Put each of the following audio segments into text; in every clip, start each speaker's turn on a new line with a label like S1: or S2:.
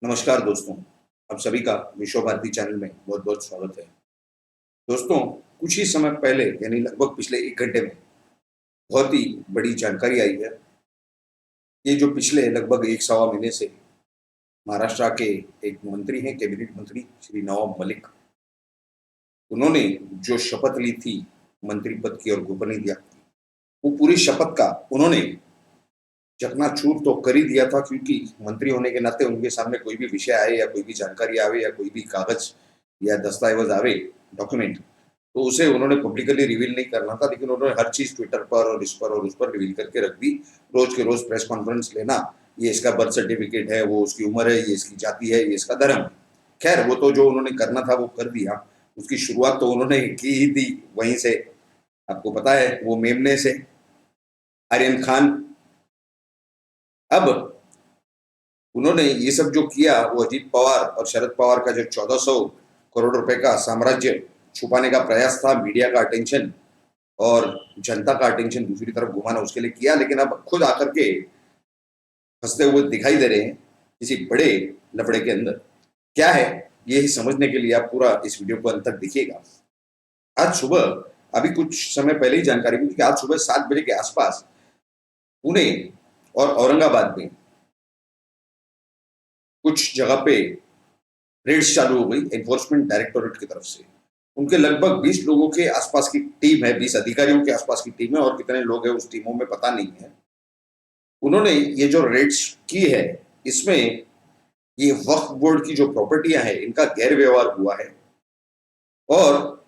S1: नमस्कार दोस्तों, आप सभी का विश्व भारती चैनल में बहुत-बहुत स्वागत है। दोस्तों, कुछ ही समय पहले यानी लगभग पिछले 1 घंटे में बहुत ही बड़ी जानकारी आई है। ये जो पिछले लगभग 1 सवा महीने से महाराष्ट्र के एक मंत्री हैं, कैबिनेट मंत्री श्री नवाब मलिक, उन्होंने जो शपथ ली थी मंत्री पद की और गोपनीयता की, वो पूरी शपथ का उन्होंने चकनाचूर तो कर ही दिया था क्योंकि मंत्री होने के नाते उनके सामने कोई भी विषय आए या कोई भी जानकारी आवे या कोई भी कागज या दस्तावेज आवे, डॉक्यूमेंट, तो उसे उन्होंने पब्लिकली रिवील नहीं करना था, लेकिन उन्होंने हर चीज़ ट्विटर पर और इस पर और उस पर रिवील करके रख दी। रोज़ के रोज़ प्रेस कॉन्फ्रेंस लेना, ये इसका बर्थ सर्टिफिकेट है, वो उसकी उम्र है, ये इसकी जाति है, ये इसका धर्म है। खैर वो तो जो उन्होंने करना था वो कर दिया। उसकी शुरुआत तो उन्होंने की ही थी वहीं से, आपको पता है वो मेमने से, आर्यन खान। अब उन्होंने ये सब जो किया वो अजीत पवार और शरद पवार का जो 1400 करोड़ रुपए का साम्राज्य छुपाने का प्रयास था, मीडिया का अटेंशन और जनता का अटेंशन दूसरी तरफ घुमाना, उसके लिए किया, लेकिन अब खुद आकर के फंसते हुए दिखाई दे रहे हैं किसी बड़े लफड़े के अंदर। क्या है ये समझने के लिए आप पूरा इस वीडियो को अंत तक देखिएगा। आज सुबह, अभी कुछ समय पहले ही जानकारी मिली कि आज सुबह 7 बजे के आसपास पुणे और औरंगाबाद में कुछ जगह पे रेड्स चालू हो गई एनफोर्समेंट डायरेक्टोरेट की तरफ से। उनके लगभग 20 लोगों के आसपास की टीम है, 20 अधिकारियों के आसपास की टीम है, और कितने लोग हैं उस टीमों में पता नहीं है। उन्होंने ये जो रेड्स की है, इसमें ये वक्फ बोर्ड की जो प्रॉपर्टियां हैं, इनका गैर-व्यवहार हुआ है और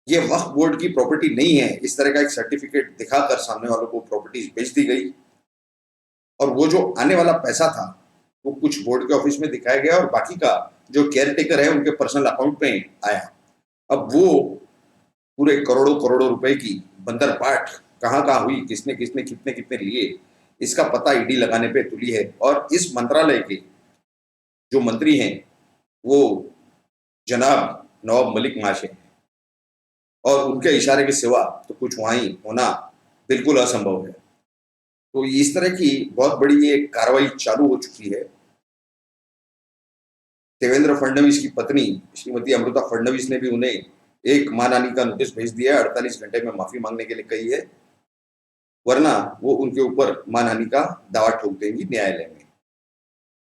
S1: ये वक्फ बोर्ड की प्रॉपर्टी नहीं है, इस तरह का एक सर्टिफिकेट दिखाकर सामने वालों को प्रॉपर्टीज बेच दी गई। और वो जो आने वाला पैसा था, वो कुछ बोर्ड के ऑफिस में दिखाया गया और बाकी का जो केयरटेकर है, उनके पर्सनल अकाउंट में आया। अब वो पूरे करोड़ों-करोड़ों रुपए की बंदरपाट कहाँ-कहाँ हुई, किसने-किसने, कितने-कितने लिए, इसका पता ईडी लगाने पे तुली है। और इस मंत्रालय के जो मंत्री हैं, वो जनाब नवाब मलिक महाशय हैं और उनके इशारे के सिवा तो कुछ वहाँ ही होना बिल्कुल असंभव है। तो इस तरह की बहुत बड़ी ये कार्रवाई चालू हो चुकी है। देवेंद्र फडणवीस की पत्नी श्रीमती अमृता फडणवीस ने भी उन्हें एक मानहानि का नोटिस भेज दिया है, 48 घंटे में माफी मांगने के लिए कही है, वरना वो उनके ऊपर मानहानि का दावा ठोक देंगी न्यायालय में।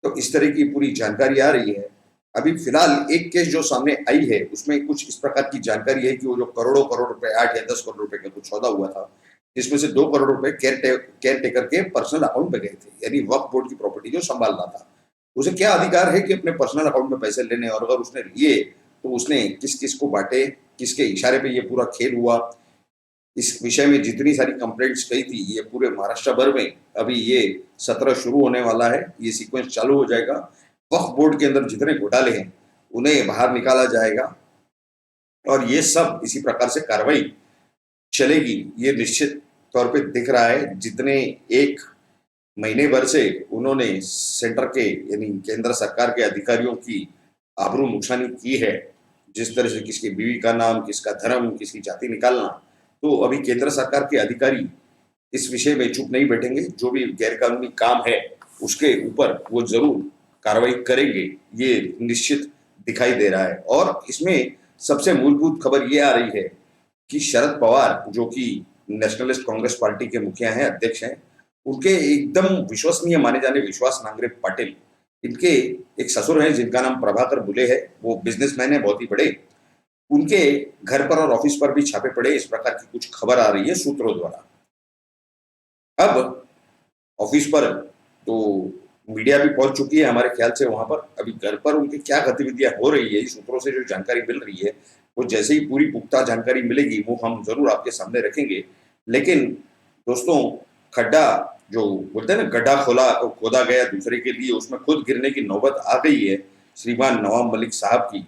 S1: तो इस तरह की पूरी जानकारी आ रही है। अभी फिलहाल एक केस जो सामने आई है, उसमें कुछ इस प्रकार की जानकारी है कि वो जो करोड़ों करोड़ रुपए, 8 या 10 करोड़ रुपए का कुछ सौदा हुआ था, जिसमें से 2 करोड़ रुपए केयर टेकर के पर्सनल अकाउंट में गए थे, यानी वक्फ बोर्ड की प्रॉपर्टी जो संभाल रहा था। उसे क्या अधिकार है कि अपने पर्सनल अकाउंट में पैसे लेने, और अगर उसने लिए तो उसने किस किस को बांटे, किसके इशारे पे ये पूरा खेल हुआ। इस विषय में जितनी सारी कंप्लेंट्स गई थी, ये पूरे महाराष्ट्र भर में अभी ये सत्र शुरू होने वाला है, ये सीक्वेंस चालू हो जाएगा। वक्फ बोर्ड के अंदर जितने घोटाले हैं, उन्हें बाहर निकाला जाएगा और ये सब इसी प्रकार से कार्रवाई चलेगी, ये निश्चित तौर पे दिख रहा है। जितने 1 महीने भर से उन्होंने सेंटर के यानी केंद्र सरकार के अधिकारियों की आबरू नुकसानी की है, जिस तरह से किसकी बीवी का नाम, किसका धर्म, किसकी जाति निकालना, तो अभी केंद्र सरकार के अधिकारी इस विषय में चुप नहीं बैठेंगे। जो भी गैरकानूनी काम है, उसके ऊपर वो ज़रूर कार्रवाई करेंगे, ये निश्चित दिखाई दे रहा है। और इसमें सबसे मूलभूत खबर ये आ रही है कि शरद पवार, जो कि नेशनलिस्ट कांग्रेस पार्टी के मुखिया हैं, अध्यक्ष हैं, उनके एकदम विश्वसनीय माने जाने विश्वास नांगरे पाटिल, इनके एक ससुर हैं जिनका नाम प्रभाकर बुले है, वो बिजनेसमैन है बहुत ही बड़े। उनके घर पर और ऑफिस पर भी छापे पड़े, इस प्रकार की कुछ खबर आ रही है सूत्रों द्वारा। अब ऑफिस पर तो मीडिया भी पहुंच चुकी है हमारे ख्याल से वहां पर। अभी घर पर उनकी क्या गतिविधियां हो रही है, इस सूत्रों से जो जानकारी मिल रही है, वो जैसे ही पूरी पुख्ता जानकारी मिलेगी वो हम जरूर आपके सामने रखेंगे। लेकिन दोस्तों, खड्डा जो बोलते हैं ना, गड्ढा खोदा गया दूसरे के लिए, उसमें खुद गिरने की नौबत आ गई है श्रीमान नवाब मलिक साहब की।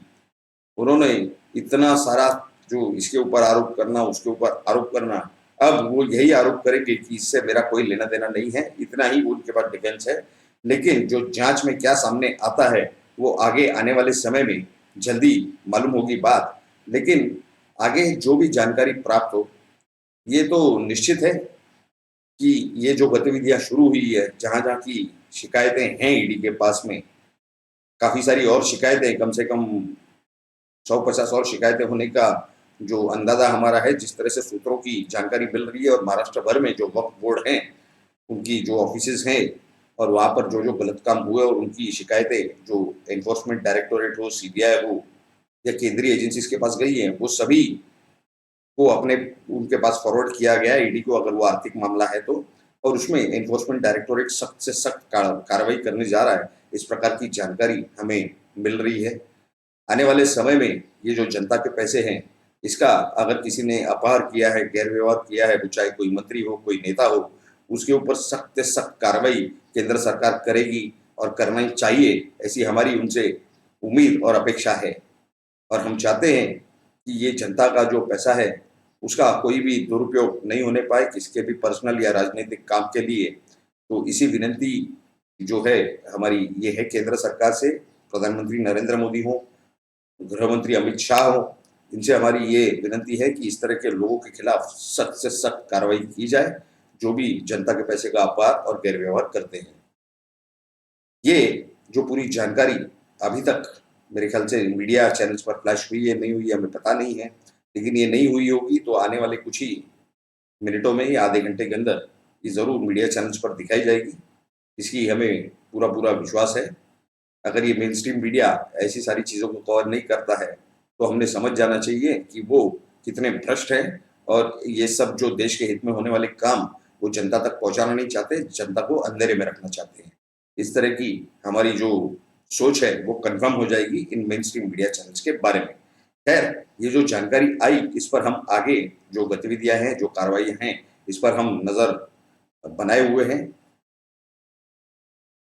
S1: उन्होंने इतना सारा जो इसके ऊपर आरोप करना, उसके ऊपर आरोप करना, अब वो यही आरोप करेंगे कि इससे मेरा कोई लेना देना नहीं है, इतना ही वो उनके पास डिफेंस है। लेकिन जो जांच में क्या सामने आता है, वो आगे आने वाले समय में जल्दी मालूम होगी बात। लेकिन आगे जो भी जानकारी प्राप्त हो, ये तो निश्चित है कि ये जो गतिविधियां शुरू हुई है, जहां जहां की शिकायतें हैं ईडी के पास में, काफी सारी और शिकायतें, कम से कम 150 और शिकायतें होने का जो अंदाजा हमारा है, जिस तरह से सूत्रों की जानकारी मिल रही है। और महाराष्ट्र भर में जो वक्फ बोर्ड हैं, उनकी जो ऑफिसेज हैं और वहाँ पर जो जो गलत काम हुए और उनकी शिकायतें जो एनफोर्समेंट डायरेक्टोरेट हो, सीबीआई हो या केंद्रीय एजेंसीज के पास गई हैं, वो सभी को अपने उनके पास फॉरवर्ड किया गया है ईडी को, अगर वो आर्थिक मामला है तो। और उसमें एनफोर्समेंट डायरेक्टोरेट सख्त से सख्त कार्रवाई करने जा रहा है, इस प्रकार की जानकारी हमें मिल रही है। आने वाले समय में ये जो जनता के पैसे हैं, इसका अगर किसी ने अपहार किया है, गैर-व्यवहार किया है, वो चाहे कोई मंत्री हो, कोई नेता हो, उसके ऊपर सख्त से सख्त कार्रवाई केंद्र सरकार करेगी और करना ही चाहिए, ऐसी हमारी उनसे उम्मीद और अपेक्षा है। और हम चाहते हैं कि ये जनता का जो पैसा है, उसका कोई भी दुरुपयोग नहीं होने पाए, किसके भी पर्सनल या राजनीतिक काम के लिए। तो इसी विनंती जो है हमारी, ये है केंद्र सरकार से, प्रधानमंत्री नरेंद्र मोदी हों, गृह मंत्री अमित शाह हो, इनसे हमारी ये विनंती है कि इस तरह के लोगों के खिलाफ सख्त से सख्त कार्रवाई की जाए, जो भी जनता के पैसे का अपहार और गैर-व्यवहार करते हैं। ये जो पूरी जानकारी अभी तक मेरे ख्याल से मीडिया चैनल्स पर फ्लैश हुई है, नहीं हुई है, हमें पता नहीं है। लेकिन ये नहीं हुई होगी तो आने वाले कुछ ही मिनटों में ही, आधे घंटे के अंदर ये ज़रूर मीडिया चैनल्स पर दिखाई जाएगी। इसकी हमें पूरा-पूरा विश्वास है। अगर ये मेनस्ट्रीम मीडिया ऐसी सारी चीज़ों को कवर नहीं करता है, तो हमने समझ जाना चाहिए कि वो कितने भ्रष्ट हैं और ये सब जो देश के हित में होने वाले काम, वो जनता तक पहुँचाना नहीं चाहते, जनता को अंधेरे में रखना चाहते हैं। इस तरह की हमारी जो सोच है, वो कन्फर्म हो जाएगी इन मेनस्ट्रीम मीडिया चैनल्स के बारे में। खैर, ये जो जानकारी आई, इस पर हम आगे जो गतिविधियाँ हैं, जो कार्रवाइयाँ हैं, इस पर हम नज़र बनाए हुए हैं।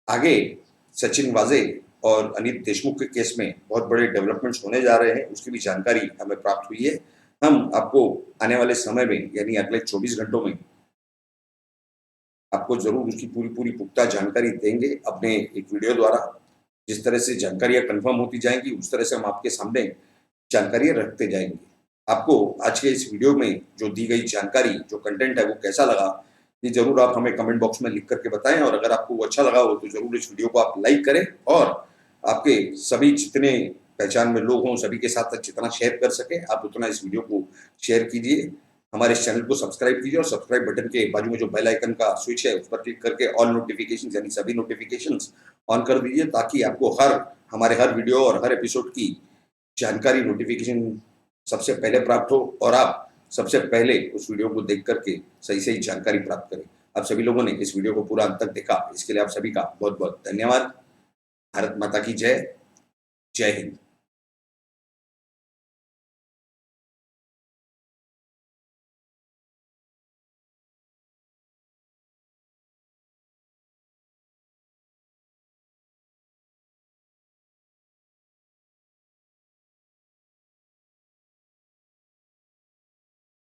S1: आगे सचिन वाज़े और अनिल देशमुख के केस में बहुत बड़े डेवलपमेंट्स होने जा रहे हैं, उसकी भी जानकारी हमें प्राप्त हुई है। हम आपको आने वाले समय में, यानी अगले 24 घंटों में, आपको ज़रूर उसकी पूरी-पूरी पुख्ता जानकारी देंगे अपने एक वीडियो द्वारा। जिस तरह से जानकारियाँ कन्फर्म होती जाएँगी, उस तरह से हम आपके सामने जानकारियाँ रखते जाएँगे। आपको आज के इस वीडियो में जो दी गई जानकारी, जो कंटेंट है, वो कैसा लगा, ये ज़रूर आप हमें कमेंट बॉक्स में लिख कर के बताएँ। और अगर आपको वो अच्छा लगा हो, तो ज़रूर इस वीडियो को आप लाइक करें और आपके सभी जितने पहचान में लोग हों, सभी के साथ जितना शेयर कर सकें, आप उतना इस वीडियो को शेयर कीजिए। हमारे इस चैनल को सब्सक्राइब कीजिए और सब्सक्राइब बटन के बाजू में जो बेल आइकन का स्विच है, उस पर क्लिक करके ऑल नोटिफ़िकेशंस, यानी सभी नोटिफ़िकेशंस ऑन कर दीजिए, ताकि आपको हमारे हर वीडियो और हर एपिसोड की जानकारी, नोटिफ़िकेशन सबसे पहले प्राप्त हो और आप सबसे पहले उस वीडियो को देख कर के सही-सही जानकारी प्राप्त करें। आप सभी लोगों ने इस वीडियो को पूरा अंत तक देखा, इसके लिए आप सभी का बहुत-बहुत धन्यवाद। भारत माता की जय। जय हिंद।